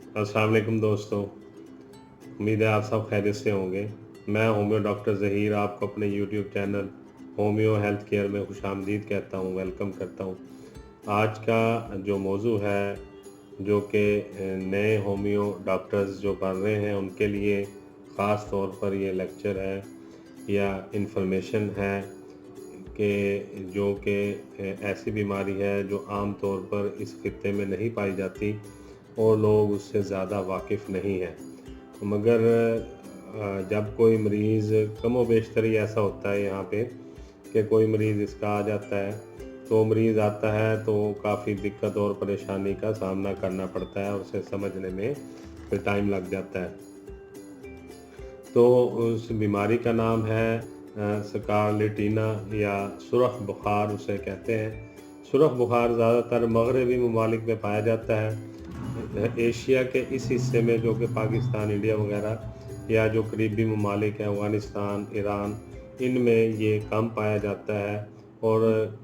अस्सलाम वालेकुम दोस्तों, उम्मीद है आप सब खैरियत से होंगे। मैं होम्यो डॉक्टर ज़हीर आपको अपने YouTube channel homeo health care में खुशामदीद कहता हूँ, वेलकम करता हूँ। आज का जो मौजू है, जो कि नए होम्यो डॉक्टर्स जो बन रहे हैं उनके लिए ख़ास तौर पर ये लेक्चर है या इन्फॉर्मेशन है कि जो कि ऐसी बीमारी है जो आम तौर पर इस खित्ते में नहीं पाई जाती और लोग उससे ज़्यादा वाकिफ़ नहीं हैं। मगर जब कोई मरीज़ कमो बेशतरी ऐसा होता है यहाँ पे कि कोई मरीज़ इसका आ जाता है, तो मरीज़ आता है तो काफ़ी दिक्कत और परेशानी का सामना करना पड़ता है और उसे समझने में फिर टाइम लग जाता है। तो उस बीमारी का नाम है स्कारलेटिना या सुरख बुखार उसे कहते हैं। सुरख बुखार ज़्यादातर मगरबी ममालिक में पाया जाता है। एशिया के इस हिस्से में जो कि पाकिस्तान, इंडिया वगैरह या जो करीबी ममालिक हैं अफ़गानिस्तान, ईरान, इनमें ये कम पाया जाता है और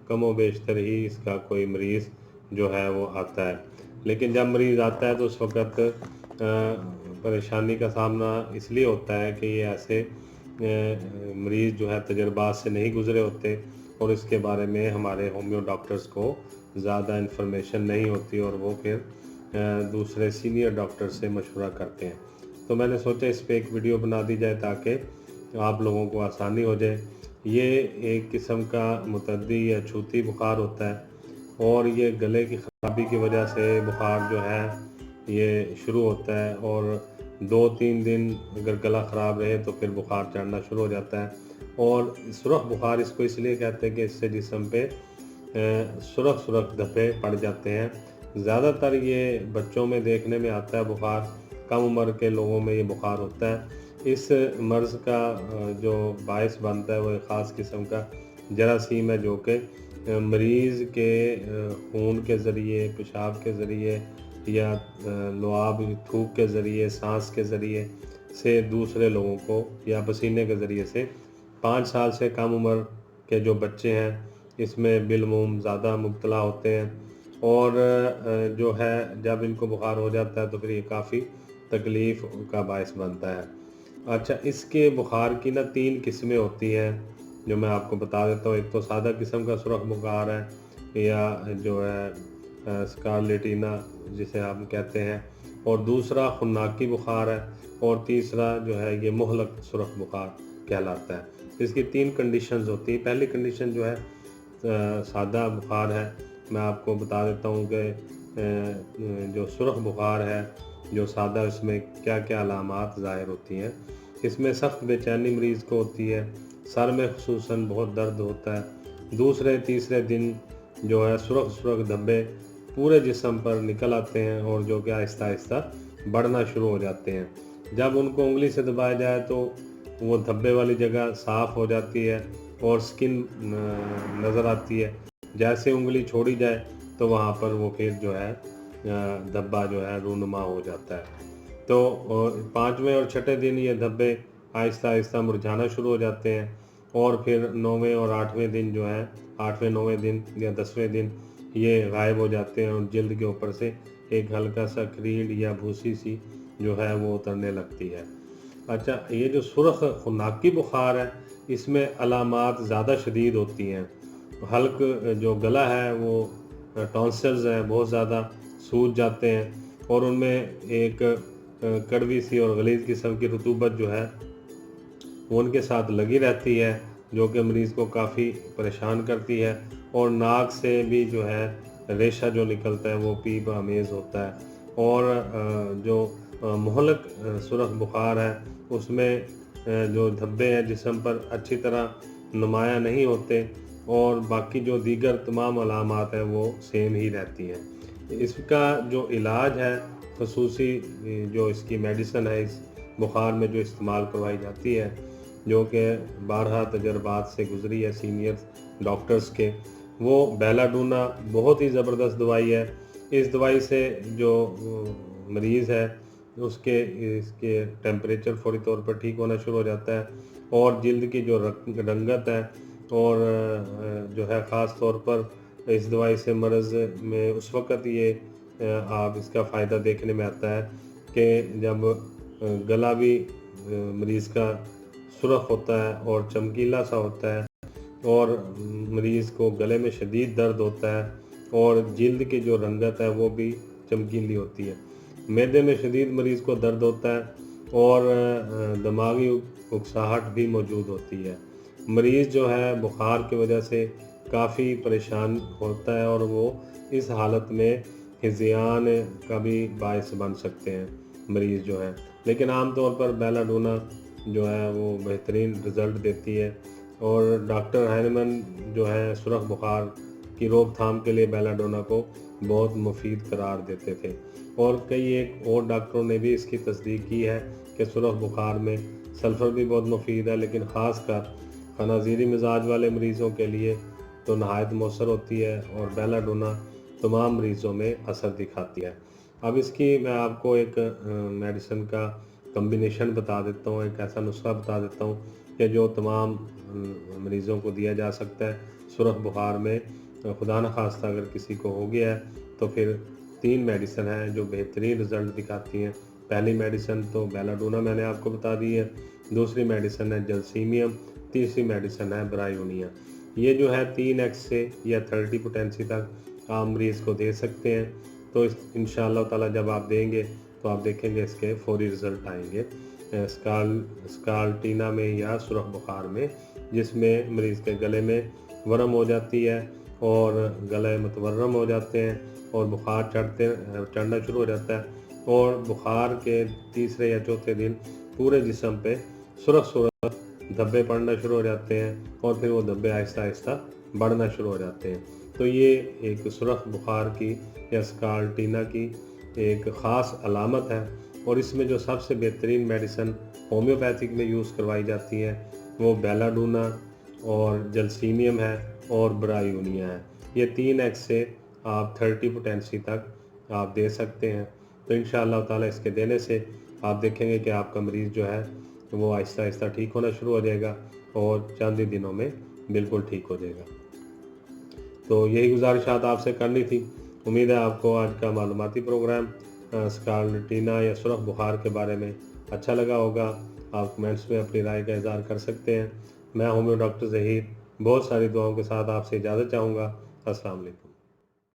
कमो बेशतर ही इसका कोई मरीज़ जो है वो आता है। लेकिन जब मरीज़ आता है तो उस वक़्त परेशानी का सामना इसलिए होता है कि ये ऐसे मरीज़ जो है तजुर्बात से नहीं गुज़रे होते और इसके बारे में हमारे होम्यो डॉक्टर्स को ज़्यादा इन्फॉर्मेशन नहीं होती और वो फिर दूसरे सीनियर डॉक्टर से मशवरा करते हैं। तो मैंने सोचा इस पे एक वीडियो बना दी जाए ताकि आप लोगों को आसानी हो जाए। ये एक किस्म का मुतद्दी या छूती बुखार होता है और ये गले की ख़राबी की वजह से बुखार जो है ये शुरू होता है और 2-3 दिन अगर गला ख़राब रहे तो फिर बुखार चढ़ना शुरू हो जाता है। और सुरख बुखार इसको इसलिए कहते हैं कि इससे जिस्म पे सुरख धब्बे पड़ जाते हैं। ज़्यादातर ये बच्चों में देखने में आता है बुखार, कम उम्र के लोगों में ये बुखार होता है। इस मर्ज़ का जो बायस बनता है वो एक ख़ास किस्म का जरासीम है जो कि मरीज़ के खून के ज़रिए, पेशाब के ज़रिए या लुआब थूक के ज़रिए, सांस के ज़रिए से दूसरे लोगों को या पसीने के ज़रिए से 5 साल से कम उम्र के जो बच्चे हैं इसमें बिलमुम ज़्यादा मुब्तला होते हैं और जो है जब इनको बुखार हो जाता है तो फिर ये काफ़ी तकलीफ़ का बायस बनता है। अच्छा, इसके बुखार की ना 3 किस्में होती हैं जो मैं आपको बता देता हूँ। एक तो सादा किस्म का सुरख बुखार है या जो है स्कारलेटिना जिसे हम कहते हैं और दूसरा खुन्नाकी बुखार है और तीसरा जो है ये मुहलक सुरख बुखार कहलाता है। इसकी 3 कंडीशंस होती हैं। पहली कंडीशन जो है सादा बुखार है। मैं आपको बता देता हूँ कि जो सुरख बुखार है, जो सादा इसमें क्या-क्या अलामात ज़ाहिर होती हैं। इसमें सख्त बेचैनी मरीज़ को होती है, सर में ख़ुसूसन बहुत दर्द होता है। दूसरे तीसरे दिन जो है सुरख-सुरख धब्बे पूरे जिस्म पर निकल आते हैं और जो कि आहिस्ता-आहिस्ता बढ़ना शुरू हो जाते हैं। जब उनको उँगली से दबाया जाए तो वो धब्बे वाली जगह साफ़ हो जाती है और स्किन नज़र आती है। जैसे उँगली छोड़ी जाए तो वहाँ पर वो फिर जो है धब्बा जो है रूनुमा हो जाता है। तो 5वें और छठे दिन ये धब्बे आहिस्ता-आहिस्ता मुरझाना शुरू हो जाते हैं और फिर 9वें और 8वें दिन जो है 8वें 9वें दिन या 10वें दिन ये गायब हो जाते हैं और जल्द के ऊपर से एक हल्का-सा क्रीड या भूसी-सी जो है वो उतरने लगती है। अच्छा, ये जो सुरख खुन्नाकी बुखार है, इसमें अलामात ज़्यादा शदीद होती हैं। हल्क जो गला है वो टॉन्सिल्स हैं बहुत ज़्यादा सूज जाते हैं और उनमें एक कड़वी सी और गलीज़ किस्म की रतूबत जो है वो उनके साथ लगी रहती है जो कि मरीज़ को काफ़ी परेशान करती है और नाक से भी जो है रेशा जो निकलता है वो पीप आमेज़ होता है और जो मुहलक सुरख बुखार है उसमें जो धब्बे हैं जिस्म पर अच्छी तरह नुमायाँ नहीं होते और बाकी जो दीगर तमाम अलामात हैं वो सेम ही रहती हैं। इसका जो इलाज है ख़ुसूसी जो इसकी मेडिसिन है इस बुखार में जो इस्तेमाल करवाई जाती है जो कि बारहा तजर्बात से गुज़री है सीनियर डॉक्टर्स के, वो बेलाडोना बहुत ही ज़बरदस्त दवाई है। इस दवाई से जो मरीज़ है उसके इसके टेम्परेचर फ़ौरी तौर पर ठीक होना शुरू हो जाता है और जल्द की जो रंगत है और जो है ख़ास तौर पर इस दवाई से मर्ज़ में उस वक़्त ये आप इसका फ़ायदा देखने में आता है کہ جب گلا بھی مریض کا سرخ ہوتا ہے اور چمکیلا سا ہوتا ہے اور مریض کو گلے میں شدید درد ہوتا ہے اور جلد کی جو رنگت ہے وہ بھی چمکیلی ہوتی ہے، معدے میں شدید مریض کو درد ہوتا ہے اور دماغی اکساہٹ بھی موجود ہوتی ہے، مریض جو ہے بخار کی وجہ سے کافی پریشان ہوتا ہے اور وہ اس حالت میں ہذیان کا بھی باعث بن سکتے ہیں مریض جو ہے، لیکن عام طور پر بیلا ڈونا جو ہے وہ بہترین رزلٹ دیتی ہے اور ڈاکٹر ہینمن جو ہے سرخ بخار کی روک تھام کے لیے بیلا ڈونا کو بہت مفید قرار دیتے تھے اور کئی ایک اور ڈاکٹروں نے بھی اس کی تصدیق کی ہے کہ سرخ بخار میں سلفر بھی بہت مفید ہے، لیکن خاص کر خنازیری مزاج والے مریضوں کے لیے تو نہایت مؤثر ہوتی ہے اور بیلا ڈونا تمام مریضوں میں اثر دکھاتی ہے۔ اب اس کی میں آپ کو ایک میڈیسن کا کمبینیشن بتا دیتا ہوں، ایک ایسا نسخہ بتا دیتا ہوں کہ جو تمام مریضوں کو دیا جا سکتا ہے سرخ بخار میں۔ خدا نخواستہ اگر کسی کو ہو گیا ہے تو پھر 3 میڈیسن ہیں جو بہترین رزلٹ دکھاتی ہیں۔ پہلی میڈیسن تو بیلا ڈونا میں نے آپ کو بتا دی ہے، دوسری میڈیسن ہے جلسیمیم، تیسری میڈیسن ہے برایونیا۔ یہ جو ہے 3x سے یا 30 پوٹینسی تک آپ مریض کو دے سکتے ہیں، تو انشاءاللہ تعالی جب آپ دیں گے تو آپ دیکھیں گے اس کے فوری رزلٹ آئیں گے اسکالٹینا میں یا سرخ بخار میں، جس میں مریض کے گلے میں ورم ہو جاتی ہے اور گلے متورم ہو جاتے ہیں اور بخار چڑھنا شروع ہو جاتا ہے اور بخار کے تیسرے یا چوتھے دن پورے جسم پہ سرخ دھبے پڑنا شروع ہو جاتے ہیں اور پھر وہ دھبے آہستہ آہستہ بڑھنا شروع ہو جاتے ہیں۔ تو یہ ایک سرخ بخار کی یا اسکالٹینا کی ایک خاص علامت ہے اور اس میں جو سب سے بہترین میڈیسن ہومیوپیتھک میں یوز کروائی جاتی ہے وہ بیلا ڈونا اور جلسیمیم ہے اور برایونیا ہے۔ یہ 3x سے آپ 30 پوٹینسی تک آپ دے سکتے ہیں، تو انشاءاللہ تعالی اس کے دینے سے آپ دیکھیں گے کہ آپ کا مریض جو ہے وہ آہستہ آہستہ ٹھیک ہونا شروع ہو جائے گا اور چند ہی دنوں میں بالکل ٹھیک ہو جائے گا۔ تو یہی گزارشات آپ سے کرنی تھی۔ امید ہے آپ کو آج کا معلوماتی پروگرام اسکالٹینا یا سرخ بخار کے بارے میں اچھا لگا ہوگا۔ آپ کمنٹس میں اپنی رائے کا اظہار کر سکتے ہیں۔ میں ہومیو ڈاکٹر ظہیر بہت ساری دعاؤں کے ساتھ آپ سے اجازت چاہوں گا۔ السلام علیکم۔